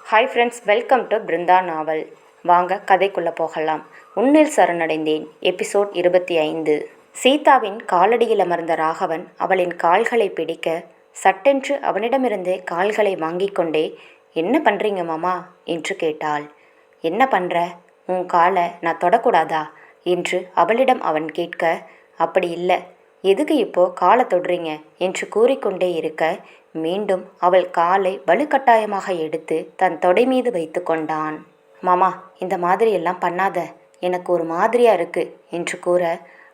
Hi friends, welcome to Brinda novel. வாங்க கதைக்குள்ளே போகலாம். உன்னில் சரணடைந்தேன். எபிசோட் 25. சீதாவின் காலடியில் அமர்ந்த ராகவன் அவளின் கால்களை பிடிக்க சட்டென்று அவனிடமிருந்து கால்களை வாங்கி கொண்டே, என்ன பண்ணுறீங்க மாமா என்று கேட்டாள். என்ன பண்ணுற? உன் காலை நான் தொடக்கூடாதா என்று அவளிடம் அவன் கேட்க, அப்படி இல்லை, எதுக்கு இப்போ காலை தொடுறீங்க என்று கூறிக்கொண்டே இருக்க, மீண்டும் அவள் காலை வலுக்கட்டாயமாக எடுத்து தன் தொடை மீது வைத்து கொண்டான். மாமா, இந்த மாதிரி எல்லாம் பண்ணாத, எனக்கு ஒரு மாதிரியா இருக்கு என்று கூற,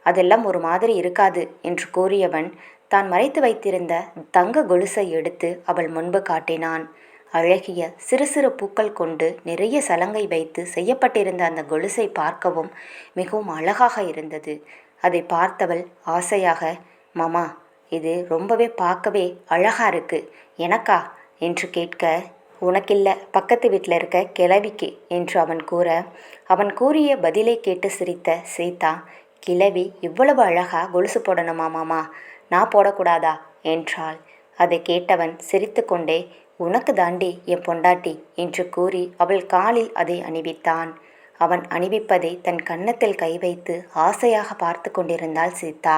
அதெல்லாம் ஒரு மாதிரி இருக்காது என்று கூறியவன் தான் மறைத்து வைத்திருந்த தங்க கொலுசை எடுத்து அவள் முன்பு காட்டினான். அழகிய சிறு சிறு பூக்கள் கொண்டு நிறைய சலங்கை வைத்து செய்யப்பட்டிருந்த அந்த கொலுசை பார்க்கவும் மிகவும் அழகாக இருந்தது. அதை பார்த்தவள் ஆசையாக, மாமா, இது ரொம்பவே பார்க்கவே அழகா இருக்கு, எனக்கா என்று கேட்க, உனக்கில்ல, பக்கத்து வீட்டில் இருக்க கிழவிக்கு என்று அவன் கூற, அவன் கூறிய பதிலை கேட்டு சிரித்த சீதா, கிழவி இவ்வளவு அழகா கொலுசு போடணுமா மாமா, நான் போடக்கூடாதா என்றாள். அதை கேட்டவன் சிரித்து கொண்டே, உனக்கு தாண்டி என் பொண்டாட்டி என்று கூறி அவள் காலில் அதை அணிவித்தான். அவன் அணிவிப்பதை தன் கன்னத்தில் கை வைத்து ஆசையாக பார்த்து கொண்டிருந்தாள் சீதா.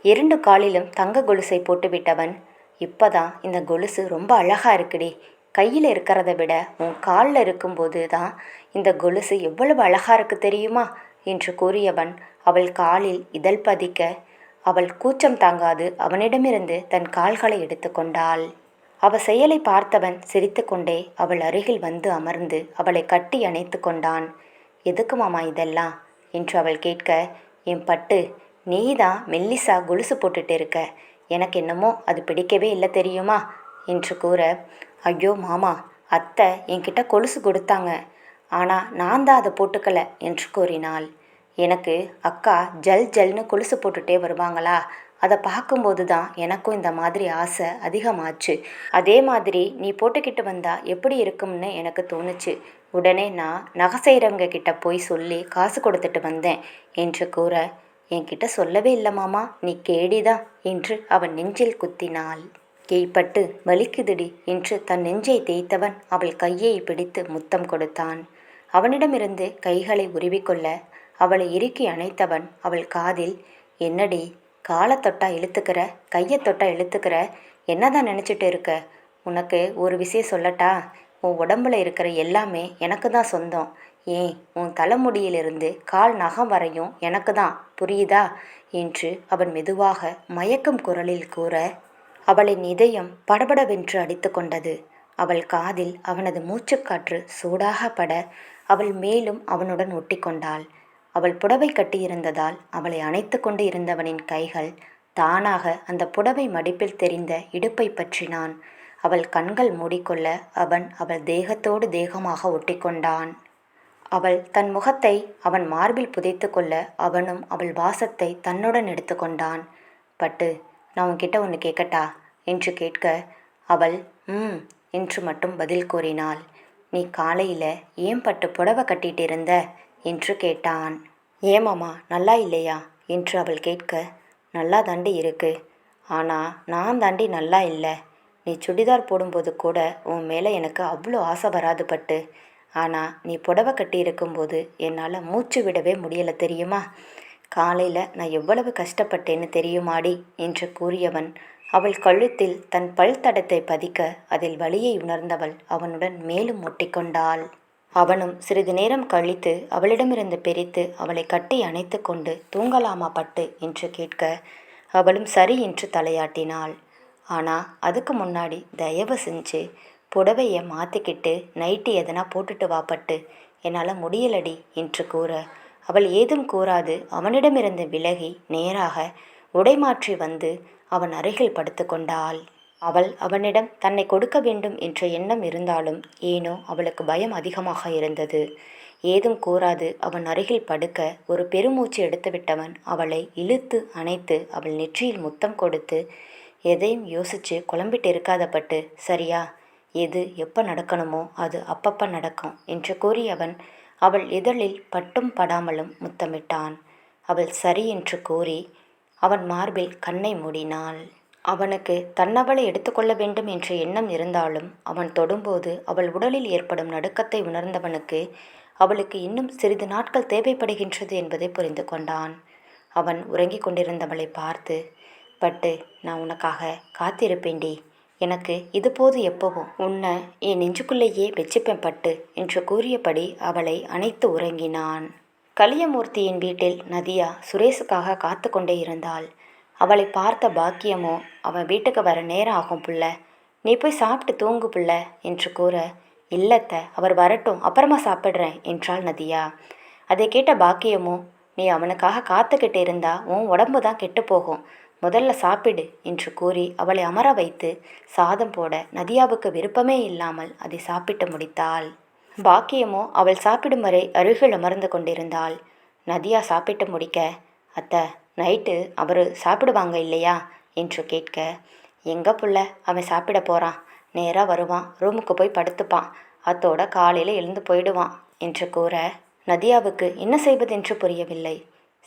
2 காலிலும் தங்க கொலுசை போட்டுவிட்டவன், இப்போதான் இந்த கொலுசு ரொம்ப அழகா இருக்குடி, கையில் இருக்கிறத விட உன் காலில் இருக்கும்போது தான் இந்த கொலுசு எவ்வளவு அழகா இருக்கு தெரியுமா என்று கூறியவன் அவள் காலில் இதழ் பதிக்க, அவள் கூச்சம் தாங்காது அவனிடமிருந்து தன் கால்களை எடுத்து கொண்டாள். அவள் செயலை பார்த்தவன் சிரித்து கொண்டே அவள் அருகில் வந்து அமர்ந்து அவளை கட்டி அணைத்து கொண்டான். எதுக்கு மாமா இதெல்லாம் என்று அவள் கேட்க, என் பட்டு, நீ தான் மெல்லிசா கொலுசு போட்டுட்டு இருக்க, எனக்கு என்னமோ அது பிடிக்கவே இல்லை தெரியுமா என்று கூற, ஐயோ மாமா, அத்தை என்கிட்ட கொலுசு கொடுத்தாங்க, ஆனால் நான் தான் அதை போட்டுக்கல என்று கூறினாள். எனக்கு அக்கா ஜல் ஜல்னு கொலுசு போட்டுட்டே வருவாங்களா, அதை பார்க்கும்போது தான் எனக்கும் இந்த மாதிரி ஆசை அதிகமாச்சு. அதே மாதிரி நீ போட்டுக்கிட்டு வந்தா எப்படி இருக்கும்னு எனக்கு தோணுச்சு. உடனே நான் நகை செய்கிறவங்க கிட்ட போய் சொல்லி காசு கொடுத்துட்டு வந்தேன் என்று கூற, என்கிட்ட சொல்லவே இல்லை மாமா, நீ கேடிதான் என்று அவன் நெஞ்சில் குத்தினாள். கேய்பட்டு வலிக்குதுடி என்று தன் நெஞ்சை தேய்த்தவன் அவள் கையை பிடித்து முத்தம் கொடுத்தான். அவனிடமிருந்து கைகளை உருவிக்கொள்ள அவளை இறுக்கி அணைத்தவன் அவள் காதில், என்னடி, காலை தொட்டா இழுத்துக்கிற, கையை தொட்டா இழுத்துக்கிற, என்னதான் நினச்சிட்டு இருக்க? உனக்கு ஒரு விஷயம் சொல்லட்டா, உன் உடம்புல இருக்கிற எல்லாமே எனக்கு தான் சொந்தம். ஏன், உன் தலைமுடியிலிருந்து கால் நகம் வரையும் எனக்கு தான், புரியுதா என்று அவன் மெதுவாக மயக்கும் குரலில் கூற, அவளின் இதயம் படபடவென்று அடித்து கொண்டது. அவள் காதில் அவனது மூச்சுக்காற்று சூடாக பட அவள் மேலும் அவனுடன் ஒட்டி கொண்டாள். அவள் புடவை கட்டியிருந்ததால் அவளை அணைத்து கொண்டு இருந்தவனின் கைகள் தானாக அந்த புடவை மடிப்பில் தெரிந்த இடுப்பை பற்றினான். அவள் கண்கள் மூடிக்கொள்ள அவன் அவள் தேகத்தோடு தேகமாக ஒட்டி கொண்டான். அவள் தன் முகத்தை அவன் மார்பில் புதைத்து கொள்ள அவனும் அவள் வாசத்தை தன்னுடன் எடுத்து கொண்டான். பட்டு, நான் உன்கிட்ட ஒன்று கேட்கட்டா என்று கேட்க, அவள் என்று மட்டும் பதில் கூறினாள். நீ காலையில் ஏன் பட்டு புடவை கட்டிட்டு இருந்த என்று கேட்டான். ஏமாமா, நல்லா இல்லையா என்று அவள் கேட்க, நல்லா தாண்டி இருக்கு, ஆனால் நான் தாண்டி நல்லா இல்லை. நீ சுடிதார் போடும்போது கூட உன் மேலே எனக்கு அவ்வளோ ஆசை வராது பட்டு, ஆனால் நீ புடவை கட்டி இருக்கும்போது என்னால் மூச்சு விடவே முடியலை தெரியுமா? காலையில் நான் எவ்வளவு கஷ்டப்பட்டேன்னு தெரியுமாடி என்று கூறியவன் அவள் கழுத்தில் தன் பல் தடத்தை பதிக்க அதில் வலியை உணர்ந்தவள் அவனுடன் மேலும் ஒட்டிக்கொண்டாள். அவனும் சிறிது நேரம் கழித்து அவளிடமிருந்து பிரித்து அவளை கட்டி அணைத்து கொண்டு, தூங்கலாமா பட்டு என்று கேட்க அவளும் சரி என்று தலையாட்டினாள். ஆனால் அதுக்கு முன்னாடி தயவு செஞ்சு புடவையை மாற்றிக்கிட்டு நைட்டி எதனா போட்டுட்டு வா பட்டு, என்னால் முடியலடி என்று கூற, அவள் ஏதும் கூறாது அவனிடமிருந்து விலகி நேராக உடை மாற்றி வந்து அவன் அருகில் படுத்து கொண்டாள். அவள் அவனிடம் தன்னை கொடுக்க வேண்டும் என்ற எண்ணம் இருந்தாலும் ஏனோ அவளுக்கு பயம் அதிகமாக இருந்தது. ஏதும் கூறாது அவன் அருகில் படுக்க ஒரு பெருமூச்சு எடுத்துவிட்டவன் அவளை இழுத்து அணைத்து அவள் நெற்றியில் முத்தம் கொடுத்து, எதையும் யோசித்து குழம்பிட்டு இருக்காத பட்டு, சரியா? எது எப்போ நடக்கணுமோ அது அப்பப்போ நடக்கும் என்று கூறியவன் அவள் இதழில் பட்டும் படாமலும் முத்தமிட்டான். அவள் சரி என்று கூறி அவன் மார்பில் கண்ணை மூடினாள். அவனுக்கு தன்னவளை எடுத்துக்கொள்ள வேண்டும் என்ற எண்ணம் இருந்தாலும் அவன் தொடும்போது அவள் உடலில் ஏற்படும் நடுக்கத்தை உணர்ந்தவனுக்கு அவளுக்கு இன்னும் சிறிது நாட்கள் தேவைப்படுகின்றது என்பதை புரிந்து கொண்டான். அவன் உறங்கிக் கொண்டிருந்தவளை பார்த்து, பட்டு, நான் உனக்காக காத்திருப்பேண்டி. எனக்கு இது போது எப்பவும் உன்னை என் நெஞ்சுக்குள்ளேயே வச்சுப்பேன் பட்டு என்று கூறியபடி அவளை அணைத்து உறங்கினான். கலியமூர்த்தியின் வீட்டில் நதியா சுரேஷுக்காக காத்து கொண்டே இருந்தாள். அவளை பார்த்த பாக்கியமோ, அவன் வீட்டுக்கு வர நேரம் ஆகும் புள்ள, நீ போய் சாப்பிட்டு தூங்கு புள்ள என்று கூற, இல்லத்த, அவர் வரட்டும், அப்புறமா சாப்பிட்றேன் என்றாள் நதியா. அதை கேட்ட பாக்கியமோ, நீ அவனுக்காக காத்துக்கிட்டு இருந்தா உன் உடம்பு தான் கெட்டு போகும், முதல்ல சாப்பிடு என்று கூறி அவளை அமர வைத்து சாதம் போட நதியாவுக்கு விருப்பமே இல்லாமல் அதை சாப்பிட்டு முடித்தாள். பாக்கியமோ அவள் சாப்பிடும் வரை அருகில் அமர்ந்து கொண்டிருந்தாள். நதியா சாப்பிட்டு முடிக்க, அத்தை, நைட்டு அவர் சாப்பிடுவாங்க இல்லையா என்று கேட்க, எங்க புள்ள, அவன் சாப்பிட போகிறான், நேராக வருவான், ரூமுக்கு போய் படுத்துப்பான், அத்தோட காலையில் எழுந்து போயிடுவான் என்று கூற, நதியாவுக்கு என்ன செய்வதென்று புரியவில்லை.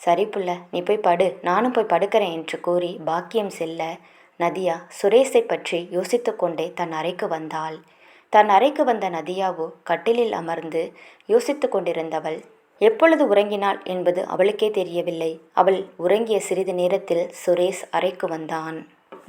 சரி புள்ள, நீ போய் படு, நானும் போய் படுக்கிறேன் என்று கூறி பாக்கியம் செல்ல, நதியா சுரேஷை பற்றி யோசித்து கொண்டே தன் அறைக்கு வந்தாள். தன் அறைக்கு வந்த நதியாவோ கட்டிலில் அமர்ந்து யோசித்து கொண்டிருந்தவள் எப்பொழுது உறங்கினாள் என்பது அவளுக்கே தெரியவில்லை. அவள் உறங்கிய சிறிது நேரத்தில் சுரேஷ் அறைக்கு வந்தான்.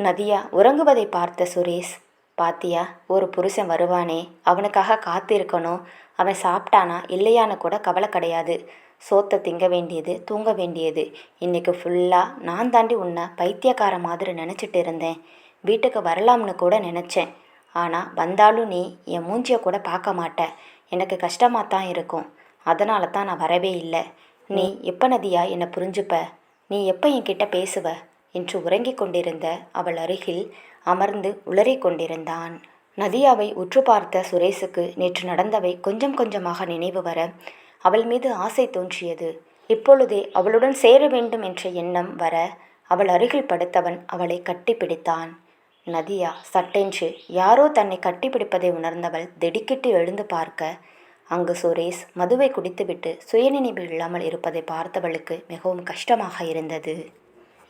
நதியா உறங்குவதை பார்த்த சுரேஷ், பாத்தியா, ஒரு புருஷன் வருவானே, அவனுக்காக காத்திருக்கணும், அவன் சாப்பிட்டானா இல்லையான்னு கூட கவலை கிடையாது, சோத்தை திங்க வேண்டியது, தூங்க வேண்டியது, இன்னைக்கு ஃபுல்லாக நான் தாண்டி உன்னை பைத்தியக்கார மாதிரி நினச்சிட்டு இருந்தேன், வீட்டுக்கு வரலாம்னு கூட நினச்சேன், ஆனால் வந்தாலும் நீ என் மூஞ்சியை கூட பார்க்க மாட்டேன், எனக்கு கஷ்டமாக தான் இருக்கும், அதனால தான் நான் வரவே இல்லை, நீ எப்போ நதியா என்னை புரிஞ்சுப்ப, நீ எப்போ என்கிட்ட பேசுவ என்று உறங்கிக் கொண்டிருந்த அவள் அருகில் அமர்ந்து உளறிக் கொண்டிருந்தான். நதியாவை உற்று பார்த்த சுரேஷுக்கு நேற்று நடந்தவை கொஞ்சம் கொஞ்சமாக நினைவு வர அவள் மீது ஆசை தோன்றியது. இப்பொழுதே அவளுடன் சேர வேண்டும் என்ற எண்ணம் வர அவள் அருகில் படுத்தவன் அவளை கட்டிப்பிடித்தான். நதியா சட்டென்று யாரோ தன்னை கட்டிப்பிடிப்பதை உணர்ந்தவள் திடுக்கிட்டு எழுந்து பார்க்க, அங்கு சுரேஷ் மதுவை குடித்துவிட்டு சுயநினைவு இல்லாமல் இருப்பதை பார்த்தவளுக்கு மிகவும் கஷ்டமாக இருந்தது.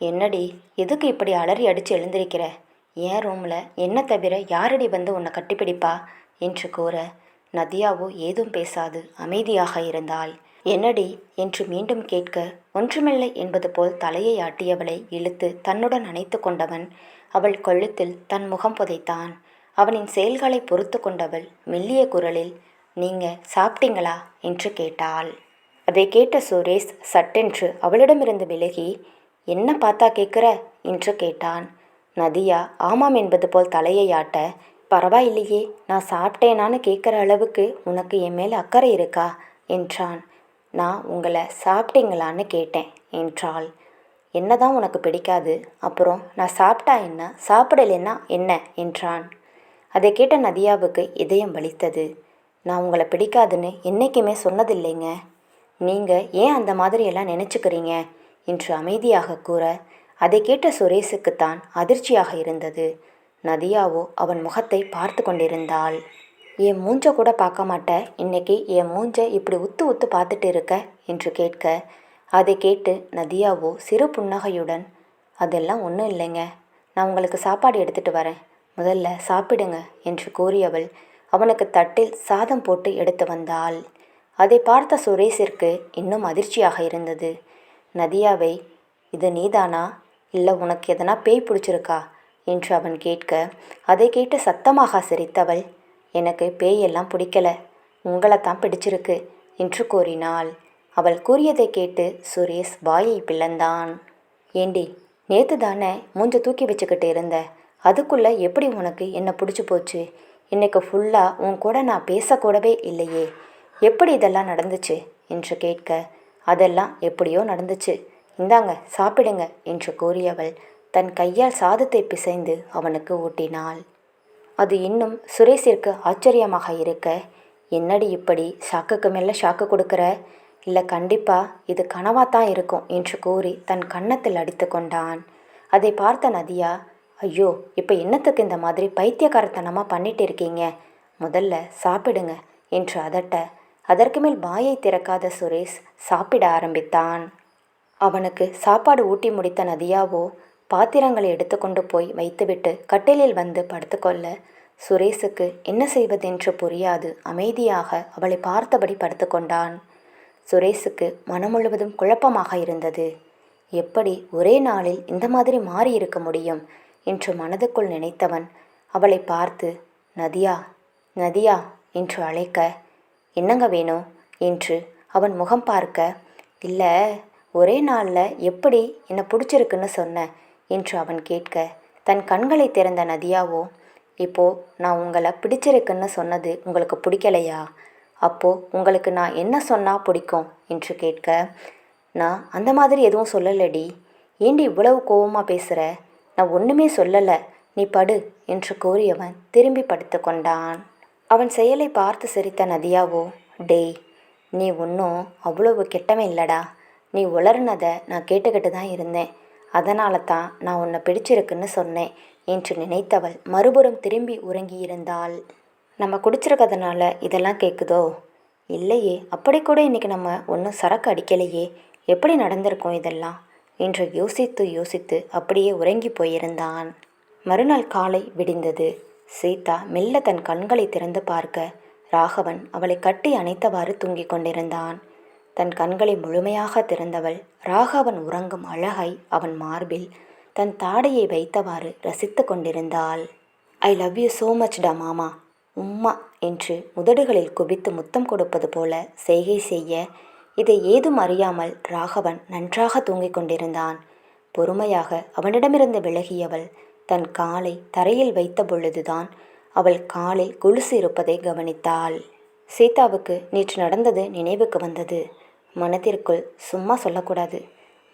என்னடி, எதுக்கு இப்படி அலறி அடித்து எழுந்திருக்கிற, என் ரூமில் என்ன தவிர யாரடி வந்து உன்னை கட்டிப்பிடிப்பா என்று கூற, நதியாவோ ஏதும் பேசாது அமைதியாக இருந்தாள். என்னடி என்று மீண்டும் கேட்க, ஒன்றுமில்லை என்பது போல் தலையை ஆட்டியவளை இழுத்து தன்னுடன் அணைத்து கொண்டவன் அவள் கழுத்தில் தன் முகம் புதைத்தான். அவனின் செயல்களை பொறுத்து கொண்டவள் மெல்லிய குரலில், நீங்க சாப்பிட்டீங்களா என்று கேட்டாள். அதை கேட்ட சுரேஷ் சட்டென்று அவளிடமிருந்து விலகி, என்ன பார்த்தா கேட்குற என்று கேட்டான். நதியா ஆமாம் என்பது போல் தலையை ஆட்ட, பரவாயில்லையே, நான் சாப்பிட்டேனான்னு கேட்குற அளவுக்கு உனக்கு என் மேலே அக்கறை இருக்கா என்றான். நான் உங்களை சாப்பிட்டீங்களான்னு கேட்டேன் என்றாள். என்னதான் உனக்கு பிடிக்காது, அப்புறம் நான் சாப்பிட்டா என்ன, சாப்பிடலைன்னா என்ன என்றான். அதை கேட்ட நதியாவுக்கு இதயம் வலித்தது. நான் உங்களை பிடிக்காதுன்னு என்றைக்குமே சொன்னதில்லைங்க, நீங்கள் ஏன் அந்த மாதிரியெல்லாம் நினச்சிக்கிறீங்க என்று அமைதியாக கூற, அதை கேட்ட சுரேஷுக்குத்தான் அதிர்ச்சியாக இருந்தது. நதியாவோ அவன் முகத்தை பார்த்து கொண்டிருந்தாள். என் மூஞ்ச கூட பார்க்க மாட்டேன், இன்னைக்கு என் மூஞ்ச இப்படி உத்து உத்து பார்த்துட்டு இருக்க என்று கேட்க, அதை கேட்டு நதியாவோ சிறு புன்னகையுடன், அதெல்லாம் ஒன்றும் இல்லைங்க, நான் உங்களுக்கு சாப்பாடு எடுத்துகிட்டு வரேன், முதல்ல சாப்பிடுங்க என்று கூறியவள் அவனுக்கு தட்டில் சாதம் போட்டு எடுத்து வந்தாள். அதை பார்த்த சுரேஷிற்கு இன்னும் அதிர்ச்சியாக இருந்தது. நதியாவை, இது நீதானா, இல்லை உனக்கு எதனா பேய் பிடிச்சிருக்கா என்று அவன் கேட்க, அதை கேட்டு சத்தமாக சிரித்தவள், எனக்கு பேயெல்லாம் பிடிக்கல, உங்களை தான் பிடிச்சிருக்கு என்று கூறினாள். அவள் கூறியதை கேட்டு சுரேஷ் வாயை பிளந்தான். ஏண்டி, நேற்று தானே மூஞ்ச தூக்கி வச்சுக்கிட்டு இருந்த, அதுக்குள்ளே எப்படி உனக்கு என்ன பிடிச்சி போச்சு, இன்னைக்கு ஃபுல்லாக உன் கூட நான் பேசக்கூடவே இல்லையே, எப்படி இதெல்லாம் நடந்துச்சு என்று கேட்க, அதெல்லாம் எப்படியோ நடந்துச்சு, இந்தாங்க சாப்பிடுங்க என்று கூறியவள் தன் கையால் சாதத்தை பிசைந்து அவனுக்கு ஊட்டினாள். அது இன்னும் சுரேஷிற்கு ஆச்சரியமாக இருக்க, என்னடி இப்படி ஷாக்குக்கு மேலே ஷாக்கு கொடுக்குற, இல்லை கண்டிப்பாக இது கனவாத்தான் இருக்கும் என்று கூறி தன் கன்னத்தில் அடித்து கொண்டான். அதை பார்த்த நதியா, ஐயோ, இப்போ என்னத்துக்கு இந்த மாதிரி பைத்தியக்காரத்தனமாக பண்ணிட்டு இருக்கீங்க, முதல்ல சாப்பிடுங்க என்று அதட்ட, அதற்கு மேல் வாயை திறக்காத சுரேஷ் சாப்பிட ஆரம்பித்தான். அவனுக்கு சாப்பாடு ஊட்டி முடித்த நதியாவோ, பாத்திரங்களை எடுத்துக்கொண்டு போய் வைத்துவிட்டு கட்டிலில் வந்து படுத்துக்கொள்ள சுரேஷுக்கு என்ன செய்வதென்று புரியாது அமைதியாக அவளை பார்த்தபடி படுத்துக்கொண்டான். சுரேஷுக்கு மனம் முழுவதும் குழப்பமாக இருந்தது. எப்படி ஒரே நாளில் இந்த மாதிரி மாறி இருக்க முடியும் என்று மனதுக்குள் நினைத்தவன் அவளை பார்த்து நதியா நதியா என்று அழைக்க, என்னங்க வேணும் என்று அவன் முகம் பார்க்க, இல்லை ஒரே நாளில் எப்படி என்னை பிடிச்சிருக்குன்னு சொன்ன என்று அவன் கேட்க, தன் கண்களை திறந்த நதியாவோ, இப்போது நான் உங்களை பிடிச்சிருக்குன்னு சொன்னது உங்களுக்கு பிடிக்கலையா? அப்போது உங்களுக்கு நான் என்ன சொன்னால் பிடிக்கும் என்று கேட்க, நான் அந்த மாதிரி எதுவும் சொல்லலடி. ஏண்டி இவ்வளவு கோவமாக பேசுகிற? நான் ஒன்றுமே சொல்லலை, நீ படு என்று கூறியவன் திரும்பி படுத்து கொண்டான். அவன் செயலை பார்த்து சிரித்த நதியாவோ, டேய் நீ ஒன்றும் அவ்வளவு கெட்டவன் இல்லடா. நீ உளர்னதை நான் கேட்டுக்கிட்டு தான் இருந்தேன். அதனால தான் நான் உன்னை பிடிச்சிருக்குன்னு சொன்னேன் என்று நினைத்தவள் மறுபுறம் திரும்பி உறங்கியிருந்தாள். நம்ம குடிச்சிருக்கிறதுனால இதெல்லாம் கேட்குதோ? இல்லையே, அப்படி கூட இன்றைக்கி நம்ம ஒன்றும் சரக்கு அடிக்கலையே, எப்படி நடந்திருக்கோம் இதெல்லாம் என்று யோசித்து யோசித்து அப்படியே உறங்கி போயிருந்தான். மறுநாள் காலை விடிந்தது. சீதா மெல்ல தன் கண்களை திறந்து பார்க்க ராகவன் அவளை கட்டி அணைத்தவாறு தூங்கிக் கொண்டிருந்தான். தன் கண்களை முழுமையாக திறந்தவள் ராகவன் உறங்கும் அழகை அவன் மார்பில் தன் தாடையை வைத்தவாறு ரசித்து கொண்டிருந்தாள். I love you so much டா மாமா, உம்மா என்று உதடுகளில் குவித்து முத்தம் கொடுப்பது போல செய்கை செய்ய, இதை ஏதும் அறியாமல் ராகவன் நன்றாக தூங்கிக் கொண்டிருந்தான். பொறுமையாக அவனிடமிருந்து விலகியவள் தன் காலை தரையில் வைத்த பொழுதுதான் அவள் காலில் கொலுசு இருப்பதை கவனித்தாள். சீதாவுக்கு நேற்று நடந்தது நினைவுக்கு வந்தது. மனதிற்குள் சும்மா சொல்லக்கூடாது,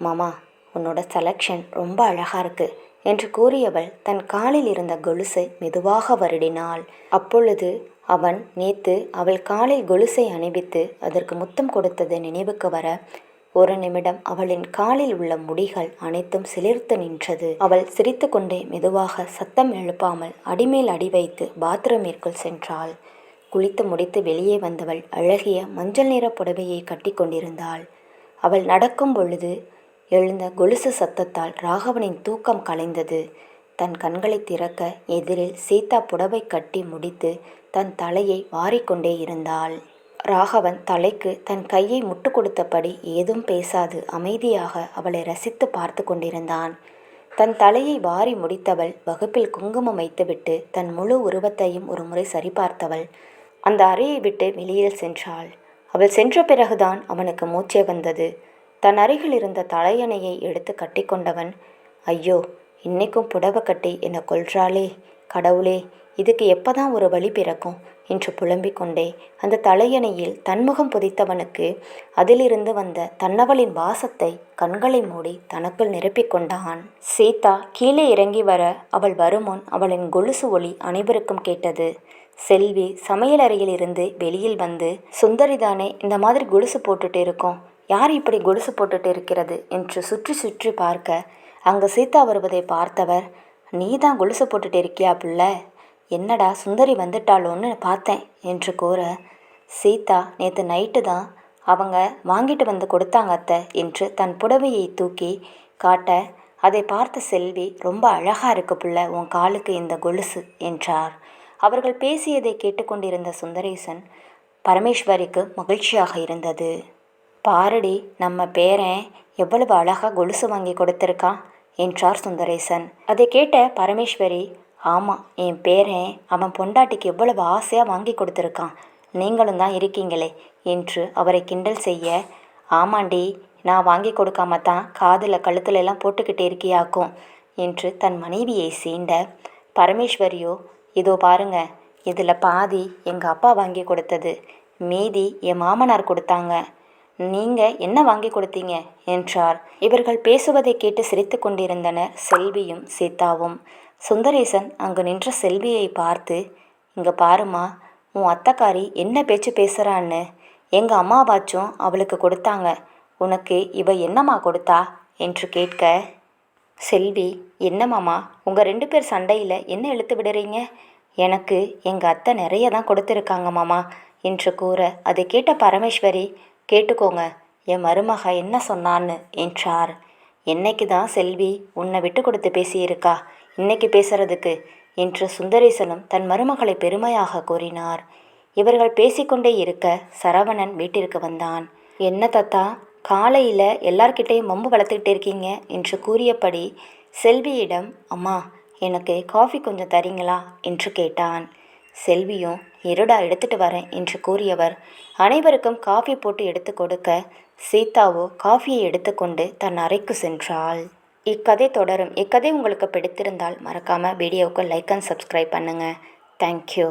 மாமா உன்னோட செலக்ஷன் ரொம்ப அழகாக இருக்கு என்று கூறியவள் தன் காலில் இருந்த கொலுசை மெதுவாக வருடினாள். அப்பொழுது அவன் நேத்து அவள் காலில் கொலுசை அணிவித்து அதற்கு முத்தம் கொடுத்தது நினைவுக்கு வர ஒரு நிமிடம் அவளின் காலில் உள்ள முடிகள் அனைத்தும் சிலிர்த்து நின்றது. அவள் சிரித்து கொண்டே மெதுவாக சத்தம் எழுப்பாமல் அடிமேல் அடி வைத்து பாத்ரூமிற்குள் சென்றாள். குளித்து முடித்து வெளியே வந்தவள் அழகிய மஞ்சள் நிற புடவையை கட்டி கொண்டிருந்தாள். அவள் நடக்கும் பொழுது எழுந்த கொலுசு சத்தத்தால் ராகவனின் தூக்கம் கலைந்தது. தன் கண்களை திறக்க எதிரில் சீதா புடவை கட்டி முடித்து தன் தலையை வாரிக்கொண்டே இருந்தாள். ராகவன் தலைக்கு தன் கையை முட்டு கொடுத்தபடி ஏதும் பேசாது அமைதியாக அவளை ரசித்து பார்த்து கொண்டிருந்தான். தன் தலையை வாரி முடித்தவள் வகுப்பில் குங்குமம் வைத்துவிட்டு தன் முழு உருவத்தையும் ஒரு முறை சரிபார்த்தவள் அந்த அறையை விட்டு வெளியில் சென்றாள். அவள் சென்ற பிறகுதான் அவனுக்கு மூச்சே வந்தது. தன் அருகில் இருந்த தலையணையை எடுத்து கட்டி கொண்டவன், ஐயோ இன்னைக்கும் புடவை கட்டி என்னை கொல்றாளே கடவுளே, இதுக்கு எப்போதான் ஒரு வழி பிறக்கும் என்று புலம்பிக் கொண்டே அந்த தலையணையில் தன்முகம் புதைத்தவனுக்கு அதிலிருந்து வந்த தன்னவளின் வாசத்தை கண்களை மூடி தனக்குள் நிரப்பிக்கொண்டான். சீதா கீழே இறங்கி வர அவள் வருமுன் அவளின் கொலுசு ஒலி அனைவருக்கும் கேட்டது. செல்வி சமையலறையில் இருந்து வெளியில் வந்து, சுந்தரிதானே இந்த மாதிரி கொலுசு போட்டுட்டு இருக்கோம், யார் இப்படி கொலுசு போட்டுட்டு இருக்கிறது என்று சுற்றி சுற்றி பார்க்க அங்கு சீதா வருவதை பார்த்தவர், நீ தான் கொலுசு போட்டுட்டு இருக்கியா பிள்ளை, என்னடா சுந்தரி வந்துட்டாளோன்னு பார்த்தேன் என்று கூற, சீதா நேற்று நைட்டு தான் அவங்க வாங்கிட்டு வந்து கொடுத்தாங்க அத்தை என்று தன் புடவையை தூக்கி காட்ட அதை பார்த்த செல்வி, ரொம்ப அழகா இருக்கு புள்ள உன் காலுக்கு இந்த கொலுசு என்றார். அவர்கள் பேசியதை கேட்டுக்கொண்டிருந்த சுந்தரேசன் பரமேஸ்வரிக்கு மகிழ்ச்சியாக இருந்தது. பாரடி நம்ம பேரன் எவ்வளவு அழகா கொலுசு வாங்கி கொடுத்துருக்கான் என்றார் சுந்தரேசன். அதை கேட்ட பரமேஸ்வரி, ஆமாம் என் பேரன் அவன் பொண்டாட்டிக்கு எவ்வளவு ஆசையாக வாங்கி கொடுத்துருக்கான், நீங்களும் தான் இருக்கீங்களே என்று அவரை கிண்டல் செய்ய, ஆமாண்டி நான் வாங்கி கொடுக்காம தான் காதில் கழுத்துல எல்லாம் போட்டுக்கிட்டு இருக்கியாக்கும் என்று தன் மனைவியை சீண்ட, பரமேஸ்வரியோ இதோ பாருங்க, இதில் பாதி எங்கள் அப்பா வாங்கி கொடுத்தது, மீதி என் மாமனார் கொடுத்தாங்க, நீங்கள் என்ன வாங்கி கொடுத்தீங்க என்றார். இவர்கள் பேசுவதை கேட்டு சிரித்து கொண்டிருந்தனர் செல்வியும் சீதாவும். சுந்தரேசன் அங்கு நின்ற செல்வியை பார்த்து, இங்கே பாருமா, உன் அத்தைக்காரி என்ன பேச்சு பேசுகிறான்னு, எங்கள் அம்மாவாச்சும் அவளுக்கு கொடுத்தாங்க, உனக்கு இவ என்னம்மா கொடுத்தா என்று கேட்க, செல்வி, என்னம்மாம்மா உங்கள் 2 பேர் சண்டையில் என்ன இழுத்து விடுறீங்க, எனக்கு எங்கள் அத்தை நிறைய தான் கொடுத்துருக்காங்க மாமா என்று கூற, அதை கேட்ட பரமேஸ்வரி, கேட்டுக்கோங்க என் மருமக என்ன சொன்னான்னு என்றார். என்னைக்கு தான் செல்வி உன்னை விட்டு கொடுத்து பேசியிருக்கா இன்னைக்கு பேசுறதுக்கு என்று சுந்தரேசனும் தன் மருமகளை பெருமையாக கூறினார். இவர்கள் பேசிக்கொண்டே இருக்க சரவணன் வீட்டிற்கு வந்தான். என்ன தாத்தா, காலையில் எல்லார்கிட்டையும் மம்பு வளர்த்துக்கிட்டு இருக்கீங்க என்று கூறியபடி செல்வியிடம், அம்மா எனக்கு காஃபி கொஞ்சம் தரீங்களா என்று கேட்டான். செல்வியும் இருடா எடுத்துட்டு வரேன் என்று கூறியவர் அனைவருக்கும் காஃபி போட்டு எடுத்து கொடுக்க சீதாவோ காஃபியை எடுத்துக்கொண்டு தன் அறைக்கு சென்றாள். இக்கதை தொடரும். இக்கதை உங்களுக்கு பிடித்திருந்தால் மறக்காமல் வீடியோவுக்கு லைக் அண்ட் சப்ஸ்கிரைப் பண்ணுங்கள். தேங்க்யூ.